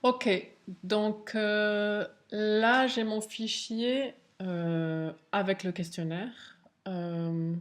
Ok, donc là j'ai mon fichier avec le questionnaire euh,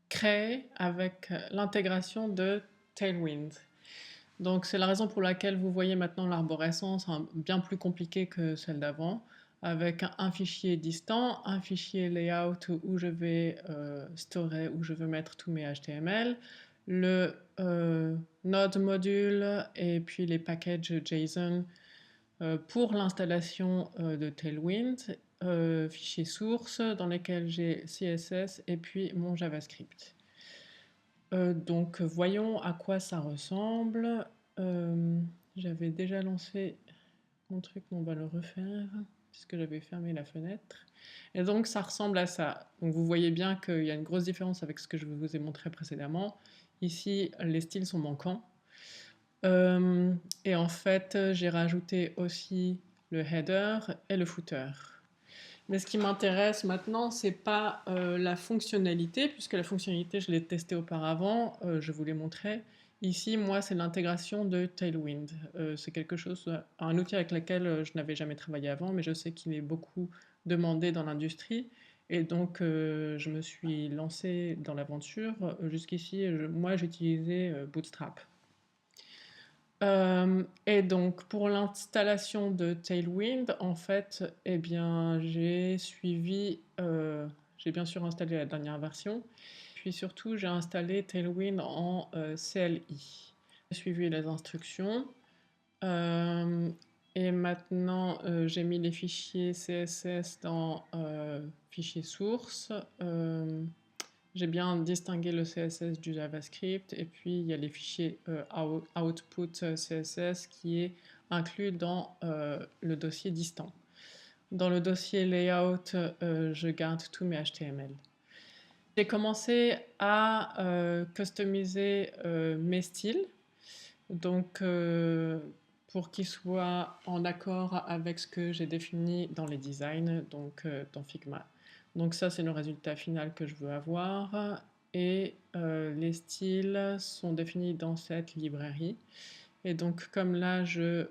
créé avec l'intégration de Tailwind. Donc c'est la raison pour laquelle vous voyez maintenant l'arborescence bien plus compliquée que celle d'avant, avec un fichier distant, un fichier layout où je vais storer, où je veux mettre tous mes HTML, le node module et puis les packages JSON pour l'installation de Tailwind, fichier source dans lesquels j'ai CSS et puis mon JavaScript. Donc voyons à quoi ça ressemble. J'avais déjà lancé mon truc, mais on va le refaire puisque j'avais fermé la fenêtre. Et donc ça ressemble à ça. Donc vous voyez bien qu'il y a une grosse différence avec ce que je vous ai montré précédemment. Ici, les styles sont manquants. Et en fait, j'ai rajouté aussi le header et le footer. Mais ce qui m'intéresse maintenant, c'est pas la fonctionnalité, puisque la fonctionnalité, je l'ai testée auparavant, je vous l'ai montré. Ici, moi, c'est l'intégration de Tailwind. C'est quelque chose, un outil avec lequel je n'avais jamais travaillé avant, mais je sais qu'il est beaucoup demandé dans l'industrie. Et donc, je me suis lancée dans l'aventure. Jusqu'ici, moi, j'utilisais Bootstrap. Et donc pour l'installation de Tailwind, en fait, eh bien, j'ai bien sûr installé la dernière version, puis surtout j'ai installé Tailwind en CLI. J'ai suivi les instructions et maintenant j'ai mis les fichiers CSS dans fichier source. J'ai bien distingué le CSS du JavaScript et puis il y a les fichiers output CSS qui est inclus dans le dossier distant. Dans le dossier layout, je garde tous mes HTML. J'ai commencé à customiser mes styles, donc pour qu'ils soient en accord avec ce que j'ai défini dans les designs, donc dans Figma. Donc ça, c'est le résultat final que je veux avoir. Et les styles sont définis dans cette librairie. Et donc comme là, je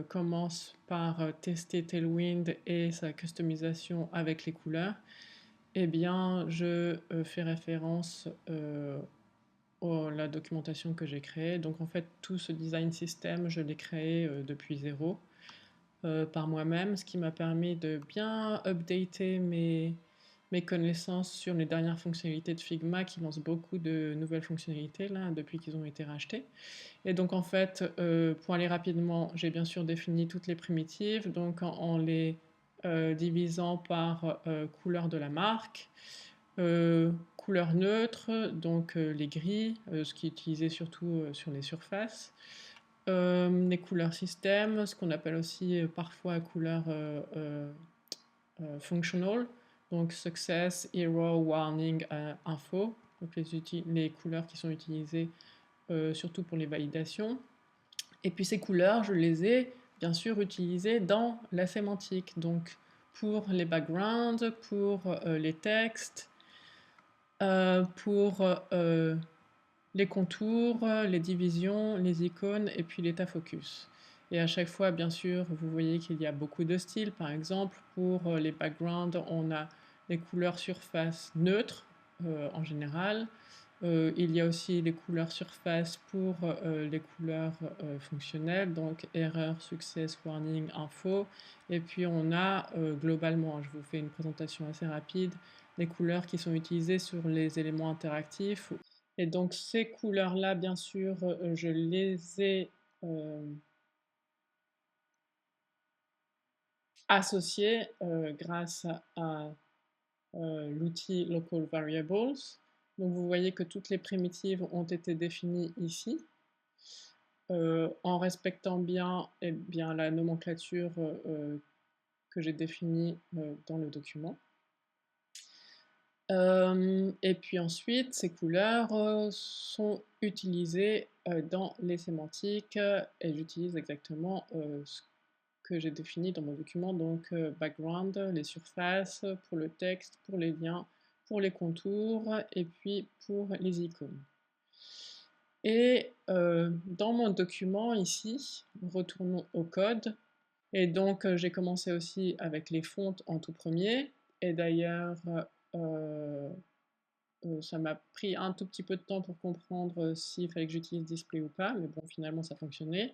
commence par tester Tailwind et sa customisation avec les couleurs, eh bien, je fais référence la documentation que j'ai créée. Donc en fait, tout ce design system, je l'ai créé depuis zéro par moi-même, ce qui m'a permis de bien updater mes connaissances sur les dernières fonctionnalités de Figma qui lancent beaucoup de nouvelles fonctionnalités là, depuis qu'ils ont été rachetés. Et donc en fait, pour aller rapidement, j'ai bien sûr défini toutes les primitives, donc en les divisant par couleur de la marque, couleur neutre, donc les gris, ce qui est utilisé surtout sur les surfaces, les couleurs système, ce qu'on appelle aussi parfois couleurs functional, donc success, hero, warning, info, donc les couleurs qui sont utilisées surtout pour les validations. Et puis ces couleurs, je les ai bien sûr utilisées dans la sémantique, donc pour les backgrounds, pour les textes, pour les contours, les divisions, les icônes et puis l'état focus. Et à chaque fois, bien sûr, vous voyez qu'il y a beaucoup de styles. Par exemple, pour les backgrounds, on a les couleurs surface neutres en général. Il y a aussi les couleurs surface pour les couleurs fonctionnelles, donc erreur, success, warning, info. Et puis on a globalement, je vous fais une présentation assez rapide, les couleurs qui sont utilisées sur les éléments interactifs. Et donc ces couleurs-là, bien sûr, je les ai associées grâce à l'outil Local Variables. Donc vous voyez que toutes les primitives ont été définies ici, en respectant bien, bien la nomenclature que j'ai définie dans le document. Et puis ensuite, ces couleurs sont utilisées dans les sémantiques et j'utilise exactement ce que j'ai défini dans mon document, donc background, les surfaces, pour le texte, pour les liens, pour les contours et puis pour les icônes. Et dans mon document ici, retournons au code. Et donc j'ai commencé aussi avec les fontes en tout premier. Et d'ailleurs, ça m'a pris un tout petit peu de temps pour comprendre s'il fallait que j'utilise display ou pas, mais bon, finalement ça fonctionnait.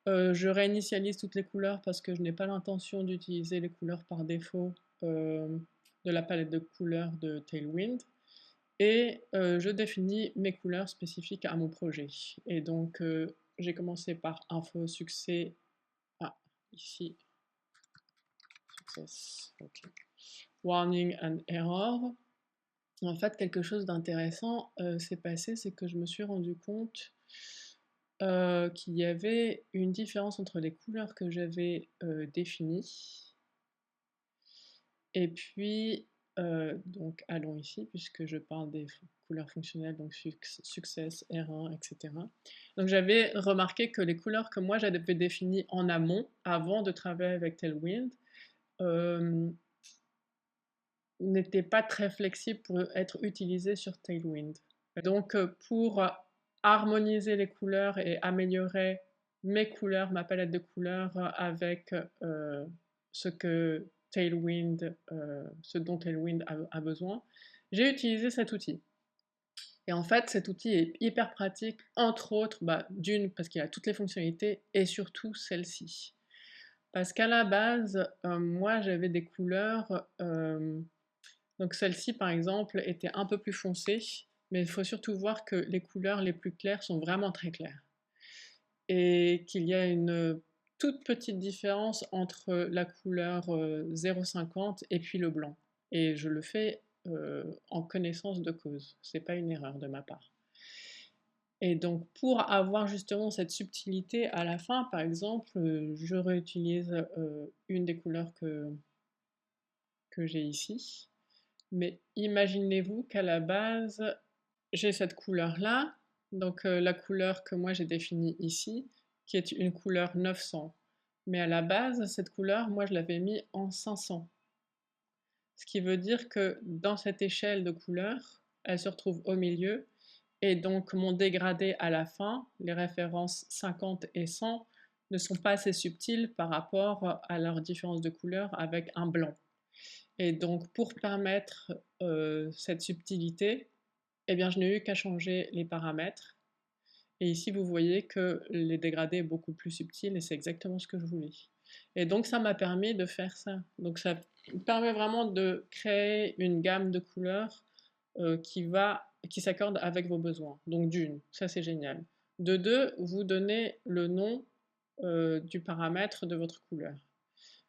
Je réinitialise toutes les couleurs parce que je n'ai pas l'intention d'utiliser les couleurs par défaut de la palette de couleurs de Tailwind. Et je définis mes couleurs spécifiques à mon projet. Et donc j'ai commencé par info succès. Ah, ici, success. Ok. Warning and error. En fait, quelque chose d'intéressant s'est passé, c'est que je me suis rendu compte qu'il y avait une différence entre les couleurs que j'avais définies et puis, donc allons ici, puisque je parle des couleurs fonctionnelles, donc success, R1, etc. Donc j'avais remarqué que les couleurs que moi j'avais définies en amont, avant de travailler avec Tailwind, n'étaient pas très flexibles pour être utilisées sur Tailwind. Donc pour harmoniser les couleurs et améliorer mes couleurs, ma palette de couleurs avec ce que Tailwind, ce dont Tailwind a besoin, j'ai utilisé cet outil. Et en fait, cet outil est hyper pratique, entre autres, d'une, parce qu'il a toutes les fonctionnalités, et surtout celle-ci. Parce qu'à la base, moi, j'avais des couleurs, donc celle-ci, par exemple, était un peu plus foncée, mais il faut surtout voir que les couleurs les plus claires sont vraiment très claires. Et qu'il y a une toute petite différence entre la couleur 0,50 et puis le blanc. Et je le fais en connaissance de cause, c'est pas une erreur de ma part. Et donc pour avoir justement cette subtilité à la fin, par exemple, je réutilise une des couleurs que j'ai ici. Mais imaginez-vous qu'à la base, j'ai cette couleur-là, donc la couleur que moi j'ai définie ici, qui est une couleur 900. Mais à la base, cette couleur, moi je l'avais mis en 500. Ce qui veut dire que dans cette échelle de couleurs, elle se retrouve au milieu, et donc mon dégradé à la fin, les références 50 et 100, ne sont pas assez subtiles par rapport à leur différence de couleur avec un blanc. Et donc pour permettre cette subtilité, eh bien, je n'ai eu qu'à changer les paramètres. Et ici, vous voyez que les dégradés est beaucoup plus subtil et c'est exactement ce que je voulais. Et donc, ça m'a permis de faire ça. Donc, ça permet vraiment de créer une gamme de couleurs qui s'accorde avec vos besoins. Donc, d'une, ça c'est génial. De deux, vous donnez le nom du paramètre de votre couleur.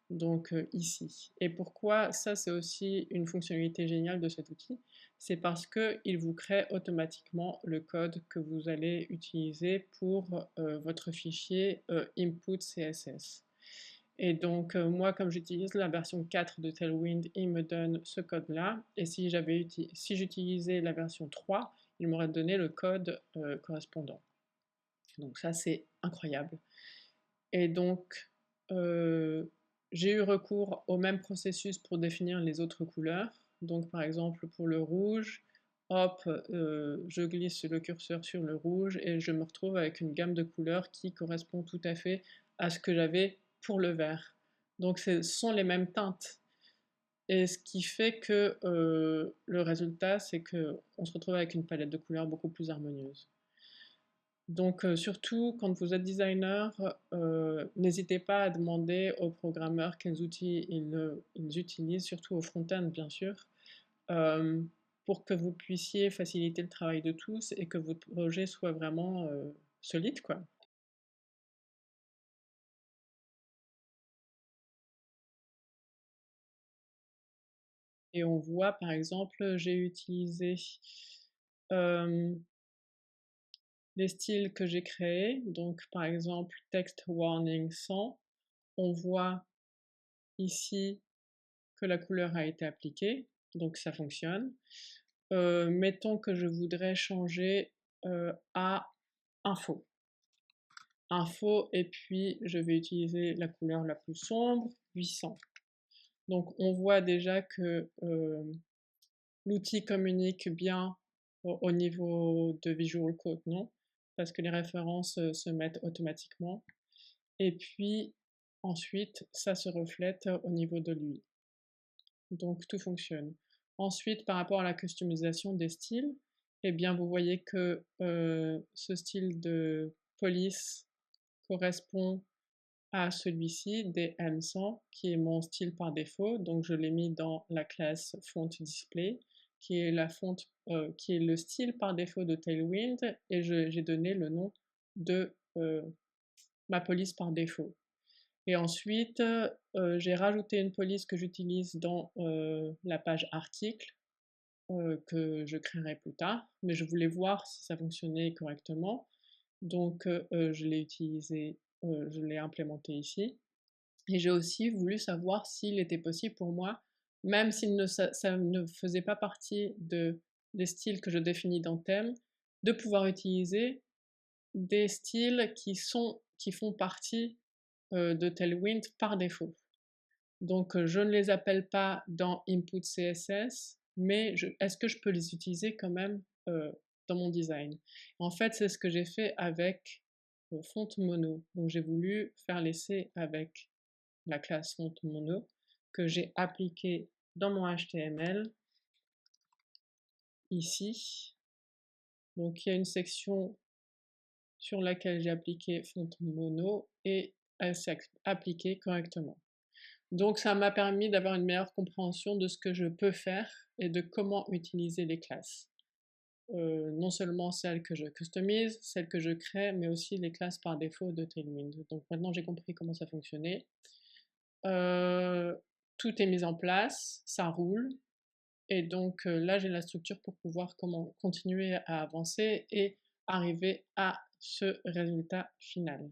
Donc ici. Et pourquoi ça c'est aussi une fonctionnalité géniale de cet outil? C'est parce qu'il vous crée automatiquement le code que vous allez utiliser pour votre fichier input CSS. Et donc moi comme j'utilise la version 4 de Tailwind, il me donne ce code-là. Et si j'utilisais la version 3, il m'aurait donné le code correspondant. Donc ça c'est incroyable. Et donc j'ai eu recours au même processus pour définir les autres couleurs. Donc par exemple pour le rouge, hop, je glisse le curseur sur le rouge et je me retrouve avec une gamme de couleurs qui correspond tout à fait à ce que j'avais pour le vert. Donc ce sont les mêmes teintes. Et ce qui fait que le résultat, c'est qu'on se retrouve avec une palette de couleurs beaucoup plus harmonieuse. Donc surtout quand vous êtes designer, n'hésitez pas à demander aux programmeurs quels outils ils utilisent, surtout au front-end bien sûr, pour que vous puissiez faciliter le travail de tous et que votre projet soit vraiment solide, quoi. Et on voit par exemple, j'ai utilisé les styles que j'ai créés, donc par exemple text warning 100, on voit ici que la couleur a été appliquée, donc ça fonctionne. Mettons que je voudrais changer à info. Info, et puis je vais utiliser la couleur la plus sombre, 800. Donc on voit déjà que l'outil communique bien au niveau de Visual Code, non? Parce que les références se mettent automatiquement. Et puis ensuite, ça se reflète au niveau de l'UI. Donc tout fonctionne. Ensuite, par rapport à la customisation des styles, eh bien vous voyez que ce style de police correspond à celui-ci, des M100, qui est mon style par défaut. Donc je l'ai mis dans la classe Font Display, qui est la fonte, qui est le style par défaut de Tailwind, et j'ai donné le nom de ma police par défaut. Et ensuite, j'ai rajouté une police que j'utilise dans la page article, que je créerai plus tard, mais je voulais voir si ça fonctionnait correctement. Donc je l'ai utilisé, je l'ai implémenté ici. Et j'ai aussi voulu savoir s'il était possible pour moi, même si ça ne faisait pas partie des styles que je définis dans thème, de pouvoir utiliser des styles qui font partie de Tailwind par défaut. Donc je ne les appelle pas dans Input CSS, mais est-ce que je peux les utiliser quand même dans mon design? En fait, c'est ce que j'ai fait avec Font Mono. Donc j'ai voulu faire l'essai avec la classe Font Mono que j'ai appliquée dans mon HTML ici. Donc il y a une section sur laquelle j'ai appliqué Font Mono et elle s'est appliquée correctement. Donc ça m'a permis d'avoir une meilleure compréhension de ce que je peux faire et de comment utiliser les classes. Non seulement celles que je customise, celles que je crée, mais aussi les classes par défaut de Tailwind. Donc maintenant j'ai compris comment ça fonctionnait. Tout est mis en place, ça roule. Et donc là j'ai la structure pour pouvoir continuer à avancer et arriver à ce résultat final.